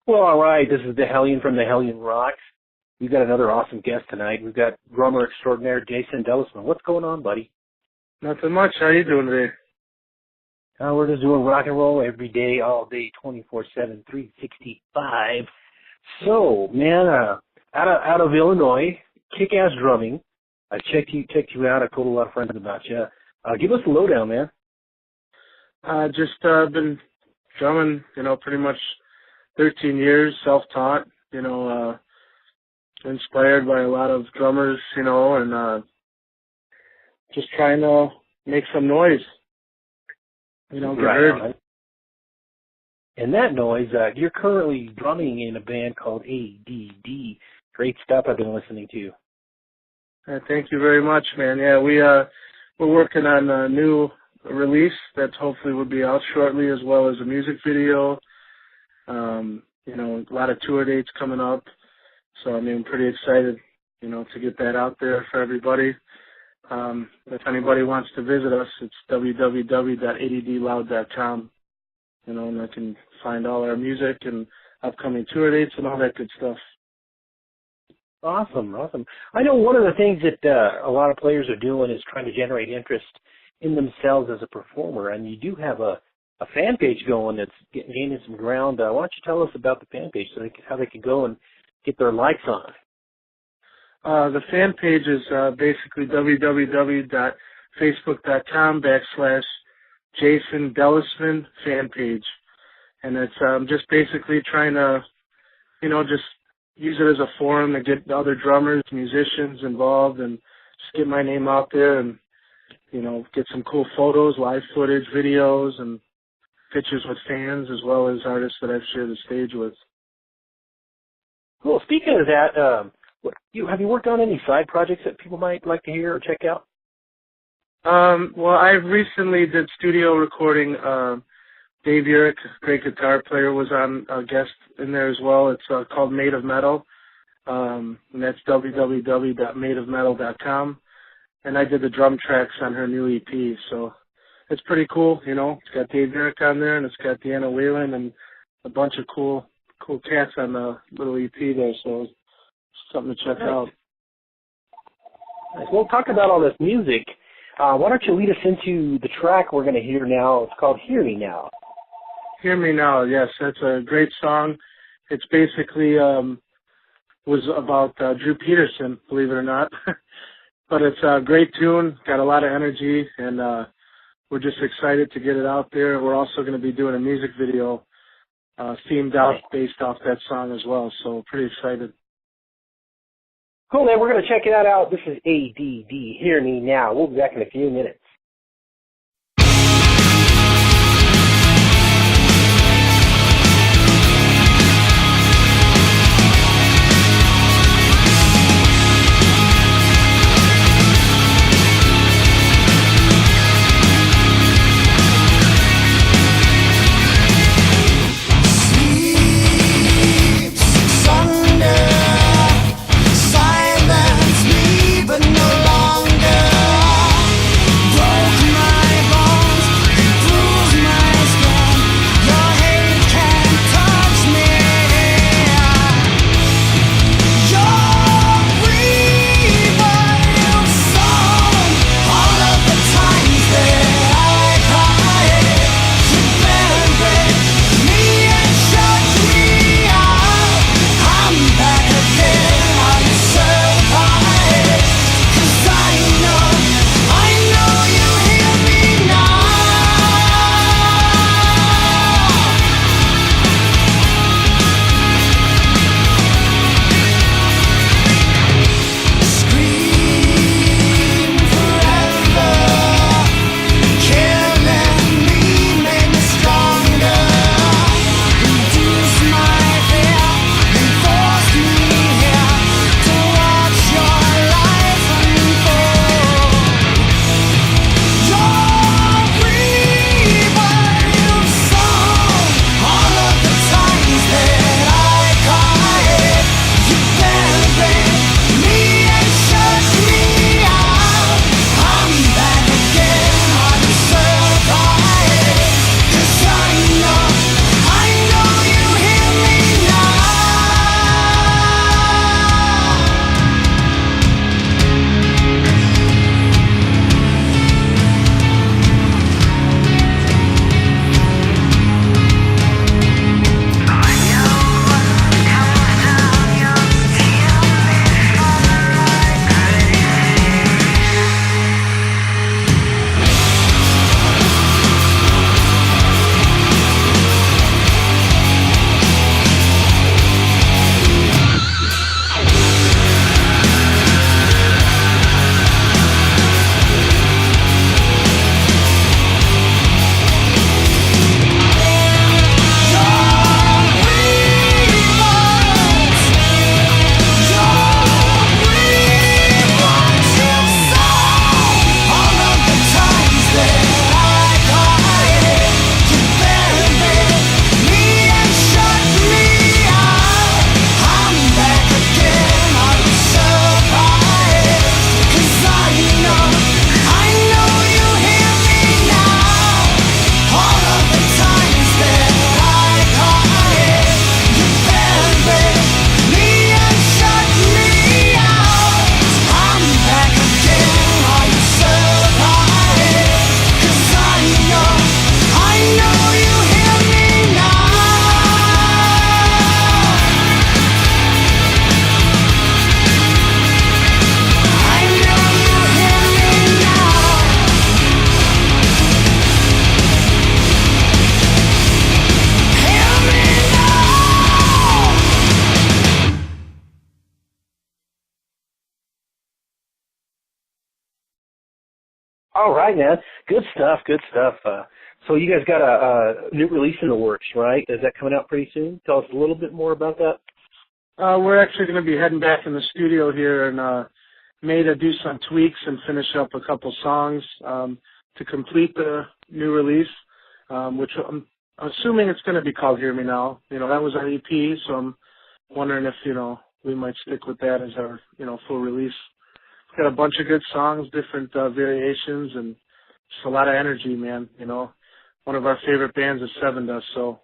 Well, all right. This is the Hellion from the Hellion Rocks. We've got another awesome guest tonight. We've got drummer extraordinaire Jason Delismon. What's going on, buddy? Nothing much. How you doing today? We're just doing rock and roll every day, all day, 24/7, 365. So, man, out of Illinois, kick-ass drumming. I checked you out. I told a lot of friends about you. Give us a lowdown, man. Just been drumming, pretty much 13 years, self-taught, inspired by a lot of drummers, and just trying to make some noise, get heard. Right. And that noise, you're currently drumming in a band called A.D.D. Great stuff I've been listening to. Thank you very much, man. Yeah, we're working on a new release that hopefully will be out shortly, as well as a music video. A lot of tour dates coming up. So, I'm pretty excited, to get that out there for everybody. If anybody wants to visit us, it's www.addloud.com, and I can find all our music and upcoming tour dates and all that good stuff. Awesome. I know one of the things that a lot of players are doing is trying to generate interest in themselves as a performer, and you do have a fan page going that's gaining some ground. Why don't you tell us about the fan page so how they can go and get their likes on? The fan page is basically www.facebook.com/Jason Delismon fan page. And it's just basically trying to, just use it as a forum to get other drummers, musicians involved, and just get my name out there and, get some cool photos, live footage, videos, and pictures with fans, as well as artists that I've shared the stage with. Cool. Speaking of that, have you worked on any side projects that people might like to hear or check out? Well, I recently did studio recording. Dave Urick, great guitar player, was on a guest in there as well. It's called Made of Metal, and that's www.madeofmetal.com. And I did the drum tracks on her new EP, so it's pretty cool. It's got Dave Urick on there, and it's got Deanna Whalen and a bunch of cool cats on the little EP there, so it's something to check out. Nice. Well, talk about all this music. Why don't you lead us into the track we're going to hear now? It's called Hear Me Now. Hear Me Now, yes. That's a great song. It's basically was about Drew Peterson, believe it or not. But it's a great tune, got a lot of energy, and we're just excited to get it out there. We're also going to be doing a music video themed out based off that song as well, so pretty excited. Cool, man. We're going to check that out. This is A.D.D. Hear Me Now. We'll be back in a few minutes. Silence me, but no longer. All right, man. Good stuff. Good stuff. So you guys got a new release in the works, right? Is that coming out pretty soon? Tell us a little bit more about that. We're actually going to be heading back in the studio here in May to do some tweaks and finish up a couple songs to complete the new release, which I'm assuming it's going to be called Hear Me Now. You know, that was our EP, so I'm wondering if, you know, we might stick with that as our, you know, full release. Got a bunch of good songs, different variations, and just a lot of energy, man. You know, one of our favorite bands is Seven Dust, so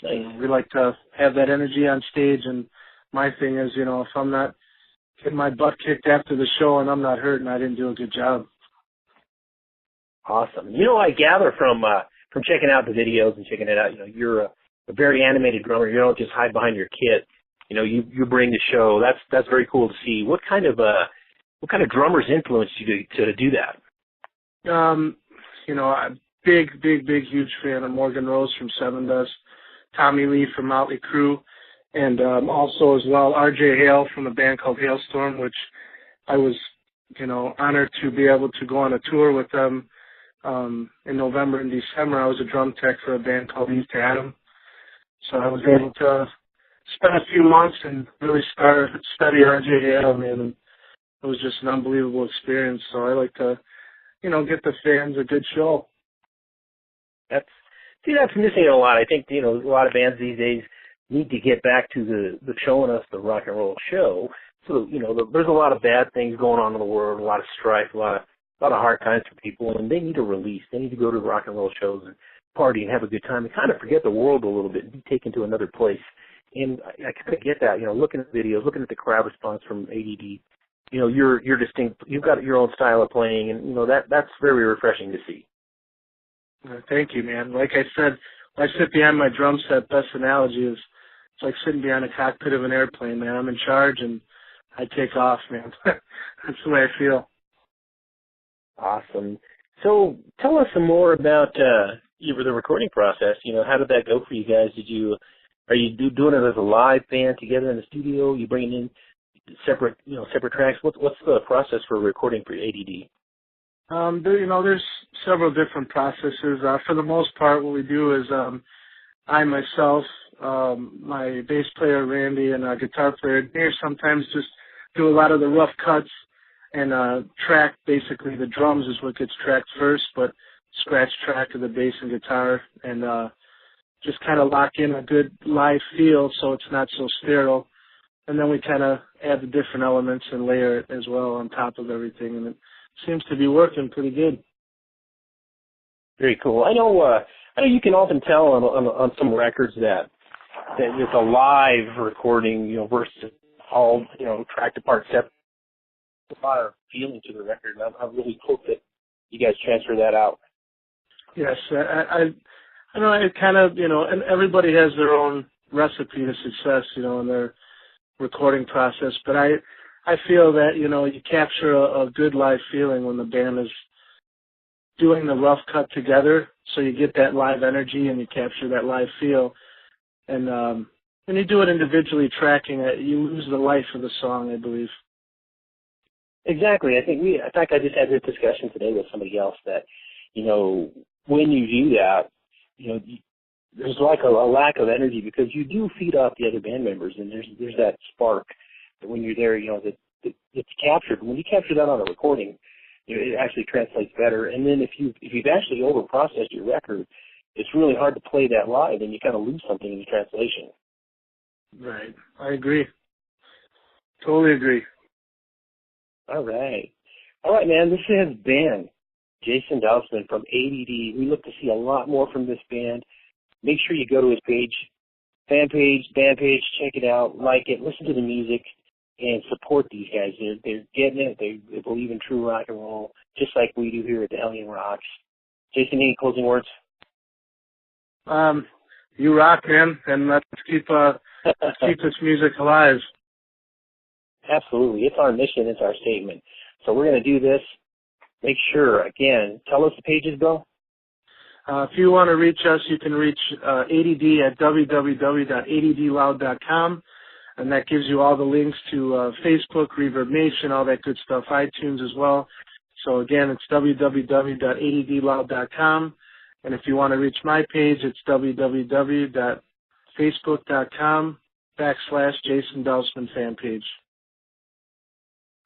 we like to have that energy on stage. And my thing is, you know, if I'm not getting my butt kicked after the show and I'm not hurting, I didn't do a good job. Awesome. You know, I gather from checking out the videos and checking it out, you know, you're a very animated drummer. You don't just hide behind your kit. You know, you bring the show. That's very cool to see. What kind of drummers influenced you to do that? You know, I'm big, huge fan of Morgan Rose from Seven Dust, Tommy Lee from Motley Crue, and also as well R.J. Hale from a band called Hailstorm, which I was, you know, honored to be able to go on a tour with them in November and December. I was a drum tech for a band called East Adam, so I was able to spent a few months and really study R.J. Hale, man, and it was just an unbelievable experience. So I like to, you know, get the fans a good show. That's missing a lot. I think, you know, a lot of bands these days need to get back to the showing us the rock and roll show. So, you know, there's a lot of bad things going on in the world, a lot of strife, a lot of hard times for people, and they need a release. They need to go to rock and roll shows and party and have a good time and kind of forget the world a little bit and be taken to another place. And I kind of get that, you know, looking at videos, looking at the crowd response from A.D.D. You know, you're distinct. You've got your own style of playing, and you know that's very refreshing to see. Thank you, man. Like I said, when I sit behind my drum set, best analogy is it's like sitting behind a cockpit of an airplane, man. I'm in charge, and I take off, man. That's the way I feel. Awesome. So tell us some more about the recording process. You know, how did that go for you guys? Are you doing it as a live band together in the studio? You bringing in separate tracks? What's the process for recording for A.D.D? There's several different processes. For the most part, what we do is I myself, my bass player Randy, and our guitar player Dave sometimes just do a lot of the rough cuts and track. Basically, the drums is what gets tracked first, but scratch track of the bass and guitar, and just kind of lock in a good live feel so it's not so sterile. And then we kind of add the different elements and layer it as well on top of everything, and it seems to be working pretty good. Very cool. I know you can often tell on some records that it's a live recording, you know, versus all, you know, tracked apart separate. A lot of feeling to the record, and I really hope that you guys transfer that out. Yes, I know it kind of, you know, and everybody has their own recipe to success, you know, in their recording process. But I feel that, you know, you capture a good live feeling when the band is doing the rough cut together, so you get that live energy and you capture that live feel. And when you do it individually tracking it, you lose the life of the song, I believe. Exactly. I think in fact, I just had this discussion today with somebody else that, you know, when you do that, you know, there's like a lack of energy because you do feed off the other band members, and there's that spark that when you're there, you know, that it's captured. When you capture that on a recording, you know, it actually translates better. And then if you've actually over-processed your record, it's really hard to play that live, and you kind of lose something in the translation. Right. I agree. Totally agree. All right, man. This has been Jason Delismon from A.D.D. We look to see a lot more from this band. Make sure you go to his page, fan page, band page, check it out, like it, listen to the music, and support these guys. They're getting it. They believe in true rock and roll, just like we do here at the Hellion Rocks. Jason, any closing words? You rock, man, and let's keep this music alive. Absolutely. It's our mission. It's our statement. So we're going to do this. Make sure, again, tell us the pages, Bill. If you want to reach us, you can reach A.D.D at www.addloud.com, and that gives you all the links to Facebook, Reverb Nation, all that good stuff, iTunes as well. So again, it's www.addloud.com. And if you want to reach my page, it's www.facebook.com/Jason Delismon fan page.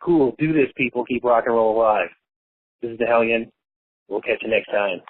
Cool. Do this, people. Keep rock and roll alive. This is the Hellion. We'll catch you next time.